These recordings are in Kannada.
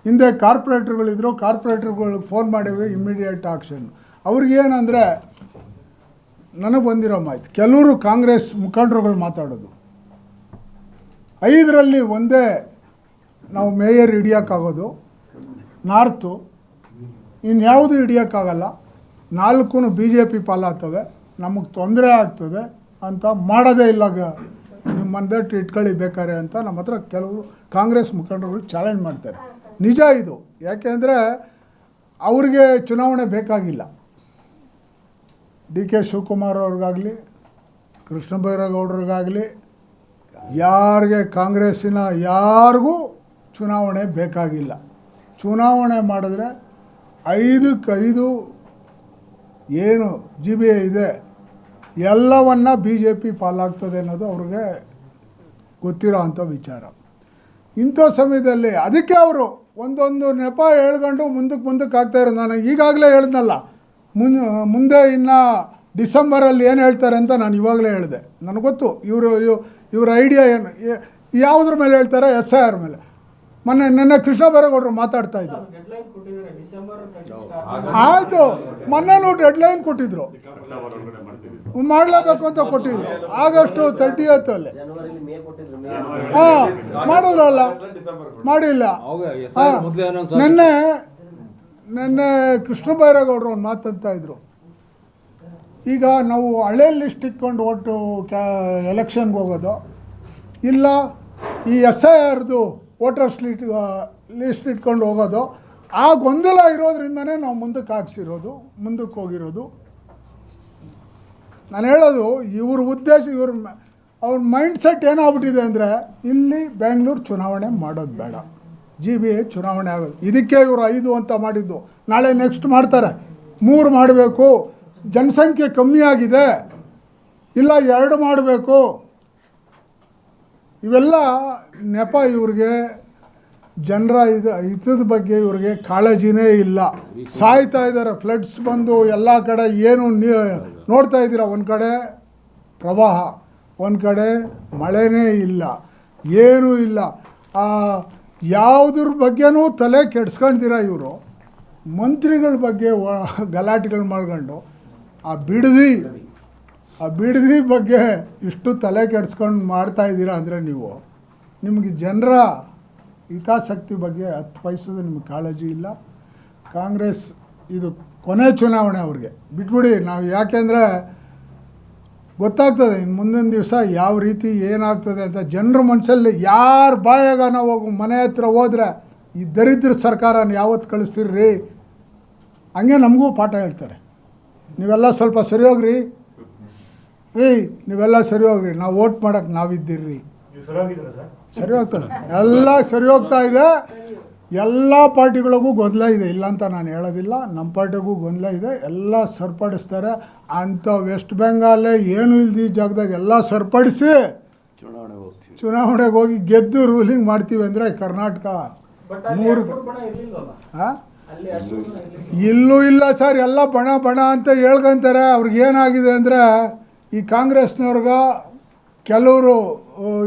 ಹಿಂದೆ ಕಾರ್ಪೊರೇಟರ್ಗಳಿದ್ರು, ಕಾರ್ಪೊರೇಟರ್ಗಳಿಗೆ ಫೋನ್ ಮಾಡಿವಿ, ಇಮ್ಮಿಡಿಯೇಟ್ ಆಕ್ಷನ್. ಅವ್ರಿಗೇನಂದರೆ ನನಗೆ ಬಂದಿರೋ ಮಾಹಿತಿ, ಕೆಲವರು ಕಾಂಗ್ರೆಸ್ ಮುಖಂಡರುಗಳು ಮಾತಾಡೋದು 5ರಲ್ಲಿ ಒಂದೇ ನಾವು ಮೇಯರ್ ಹಿಡಿಯೋಕ್ಕಾಗೋದು ನಾರ್ತು, ಇನ್ಯಾವುದು ಹಿಡಿಯೋಕ್ಕಾಗಲ್ಲ, 4 BJP ಪಾಲಾಗ್ತವೆ, ನಮಗೆ ತೊಂದರೆ ಆಗ್ತದೆ ಅಂತ ಮಾಡೋದೇ ಇಲ್ಲ, ನಿಮ್ಮ ಮಂದಟ್ಟು ಇಟ್ಕೊಳ್ಳಿ ಬೇಕಾರೆ ಅಂತ ನಮ್ಮ ಹತ್ರ ಕೆಲವರು ಕಾಂಗ್ರೆಸ್ ಮುಖಂಡರುಗಳು ಚಾಲೆಂಜ್ ಮಾಡ್ತಾರೆ. ನಿಜ ಇದು. ಯಾಕೆಂದರೆ ಅವ್ರಿಗೆ ಚುನಾವಣೆ ಬೇಕಾಗಿಲ್ಲ. DK ಶಿವಕುಮಾರ್ ಅವ್ರಿಗಾಗಲಿ, ಕೃಷ್ಣ ಬೈರೇಗೌಡರಿಗಾಗಲಿ, ಯಾರಿಗೆ ಕಾಂಗ್ರೆಸ್ಸಿನ ಯಾರಿಗೂ ಚುನಾವಣೆ ಬೇಕಾಗಿಲ್ಲ. ಚುನಾವಣೆ ಮಾಡಿದ್ರೆ 5ಕ್ಕೆ 5 ಏನು GBA ಇದೆ ಎಲ್ಲವನ್ನ BJP ಪಾಲಾಗ್ತದೆ ಅನ್ನೋದು ಅವ್ರಿಗೆ ಗೊತ್ತಿರೋ ಅಂಥ ವಿಚಾರ. ಇಂಥ ಸಮಯದಲ್ಲಿ ಅದಕ್ಕೆ ಅವರು ಒಂದೊಂದು ನೆಪ ಹೇಳ್ಕೊಂಡು ಮುಂದಕ್ಕೆ ಆಗ್ತಾಯಿರೋ. ನಾನು ಈಗಾಗಲೇ ಹೇಳಿದ್ನಲ್ಲ, ಮುಂದೆ ಇನ್ನು ಡಿಸೆಂಬರಲ್ಲಿ ಏನು ಹೇಳ್ತಾರೆ ಅಂತ ನಾನು ಇವಾಗಲೇ ಹೇಳಿದೆ. ನನಗೆ ಗೊತ್ತು ಇವ್ರ ಐಡಿಯಾ ಏನು, ಯಾವುದ್ರ ಮೇಲೆ ಹೇಳ್ತಾರೆ, SIR ಮೇಲೆ. ನೆನ್ನೆ ಕೃಷ್ಣ ಬೈರೇಗೌಡರು ಮಾತಾಡ್ತಾಯಿದ್ರು. ಆಯಿತು, ಮೊನ್ನೆನೂ ಡೆಡ್ಲೈನ್ ಕೊಟ್ಟಿದ್ರು, ಮಾಡಲೇಬೇಕು ಅಂತ ಕೊಟ್ಟಿದ್ರು. ಆಗಸ್ಟ್ 30 ಹಾಂ ಮಾಡೋದ್ರಲ್ಲ, ಮಾಡಿಲ್ಲ. ನೆನ್ನೆ ಕೃಷ್ಣ ಬೈರೇಗೌಡರು ಒಂದು ಮಾತಂತ ಇದ್ರು, ಈಗ ನಾವು ಹಳೆ ಲಿಸ್ಟ್ ಇಟ್ಕೊಂಡು ಒಟ್ಟು ಎಲೆಕ್ಷನ್ಗೆ ಹೋಗೋದು ಇಲ್ಲ, ಈ SIRದು ವೋಟರ್ಸ್ ಲಿಸ್ಟ್ ಇಟ್ಕೊಂಡು ಹೋಗೋದು, ಆ ಗೊಂದಲ ಇರೋದ್ರಿಂದನೇ ನಾವು ಮುಂದಕ್ಕೆ ಹೋಗಿರೋದು. ನಾನು ಹೇಳೋದು, ಇವ್ರ ಉದ್ದೇಶ, ಅವ್ರ ಮೈಂಡ್ ಸೆಟ್ ಏನಾಗ್ಬಿಟ್ಟಿದೆ ಅಂದರೆ, ಇಲ್ಲಿ ಬೆಂಗಳೂರು ಚುನಾವಣೆ ಮಾಡೋದು ಬೇಡ, GBA ಚುನಾವಣೆ ಆಗೋದು. ಇದಕ್ಕೆ ಇವರು 5 ಅಂತ ಮಾಡಿದ್ದು. ನಾಳೆ ನೆಕ್ಸ್ಟ್ ಮಾಡ್ತಾರೆ, 3 ಮಾಡಬೇಕು, ಜನಸಂಖ್ಯೆ ಕಮ್ಮಿ ಆಗಿದೆ, ಇಲ್ಲ 2 ಮಾಡಬೇಕು. ಇವೆಲ್ಲ ನೆಪ. ಇವ್ರಿಗೆ ಜನರ ಹಿತದ ಬಗ್ಗೆ ಇವ್ರಿಗೆ ಕಾಳಜಿನೇ ಇಲ್ಲ. ಸಾಯ್ತಾ ಇದ್ದಾರೆ. ಫ್ಲಡ್ಸ್ ಬಂದು ಎಲ್ಲ ಕಡೆ ಏನು ನೋಡ್ತಾ ಇದ್ದೀರಾ, ಒಂದು ಕಡೆ ಪ್ರವಾಹ, ಒಂದು ಕಡೆ ಮಳೆನೇ ಇಲ್ಲ, ಏನೂ ಇಲ್ಲ. ಯಾವುದ್ರ ಬಗ್ಗೆನೂ ತಲೆ ಕೆಡ್ಸ್ಕೊಳ್ತೀರ ಇವರು. ಮಂತ್ರಿಗಳ ಬಗ್ಗೆ ಗಲಾಟೆಗಳು ಮಾಡ್ಕೊಂಡು ಆ ಬಿಡದಿ ಬಗ್ಗೆ ಇಷ್ಟು ತಲೆ ಕೆಡ್ಸ್ಕೊಂಡು ಮಾಡ್ತಾಯಿದ್ದೀರಾ ಅಂದರೆ ನಿಮಗೆ ಜನರ ಹಿತಾಸಕ್ತಿ ಬಗ್ಗೆ 10 ಪೈಸದ ನಿಮಗೆ ಕಾಳಜಿ ಇಲ್ಲ. ಕಾಂಗ್ರೆಸ್ ಇದು ಕೊನೆ ಚುನಾವಣೆ, ಅವ್ರಿಗೆ ಬಿಟ್ಬಿಡಿ. ನಾವು ಯಾಕೆಂದರೆ ಗೊತ್ತಾಗ್ತದೆ ಇನ್ನು ಮುಂದಿನ ದಿವಸ ಯಾವ ರೀತಿ ಏನಾಗ್ತದೆ ಅಂತ. ಜನರ ಮನಸ್ಸಲ್ಲಿ ಯಾರ ಬಾಯಾಗ ನಾವು ಮನೆ ಹತ್ರ ಹೋದರೆ ಈ ದರಿದ್ರ ಸರ್ಕಾರನ ಯಾವತ್ತು ಕಳಿಸ್ತೀರ್ರಿ, ಹಂಗೆ ನಮಗೂ ಪಾಠ ಹೇಳ್ತಾರೆ. ನೀವೆಲ್ಲ ಸ್ವಲ್ಪ ಸರಿ ಹೋಗ್ರಿ ನೀವೆಲ್ಲ ಸರಿ ಹೋಗ್ರಿ, ನಾವು ವೋಟ್ ಮಾಡೋಕ್ಕೆ ನಾವಿದ್ದೀರ್ರಿ. ಸರಿ ಹೋಗ್ತದೆ, ಎಲ್ಲ ಸರಿ ಹೋಗ್ತಾ ಇದೆ. ಎಲ್ಲ ಪಾರ್ಟಿಗಳಿಗೂ ಗೊಂದಲ ಇದೆ, ಇಲ್ಲ ಅಂತ ನಾನು ಹೇಳೋದಿಲ್ಲ. ನಮ್ಮ ಪಾರ್ಟಿಗೂ ಗೊಂದಲ ಇದೆ, ಎಲ್ಲ ಸರಿಪಡಿಸ್ತಾರೆ. ಅಂಥ ವೆಸ್ಟ್ ಬೆಂಗಾಲೇ ಏನೂ ಇಲ್ದಿ ಜಾಗದಾಗ ಎಲ್ಲ ಸರಿಪಡಿಸಿ ಚುನಾವಣೆಗೆ ಹೋಗಿ ಗೆದ್ದು ರೂಲಿಂಗ್ ಮಾಡ್ತೀವಿ ಅಂದರೆ ಕರ್ನಾಟಕ 3 ಹಾಂ ಇಲ್ಲೂ ಇಲ್ಲ ಸರ್. ಎಲ್ಲ ಬಣ ಅಂತ ಹೇಳ್ಕೊಂತಾರೆ. ಅವ್ರಿಗೇನಾಗಿದೆ ಅಂದರೆ, ಈ ಕಾಂಗ್ರೆಸ್ನವ್ರಿಗೆ ಕೆಲವರು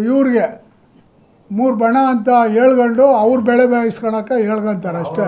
ಇವ್ರಿಗೆ 3 ಬಣ ಅಂತ ಹೇಳ್ಕೊಂಡು ಅವ್ರ ಬೆಳೆ ಬೇಯಿಸ್ಕೊಳಕ್ಕೆ ಹೇಳ್ಕೊಂತಾರೆ ಅಷ್ಟೇ.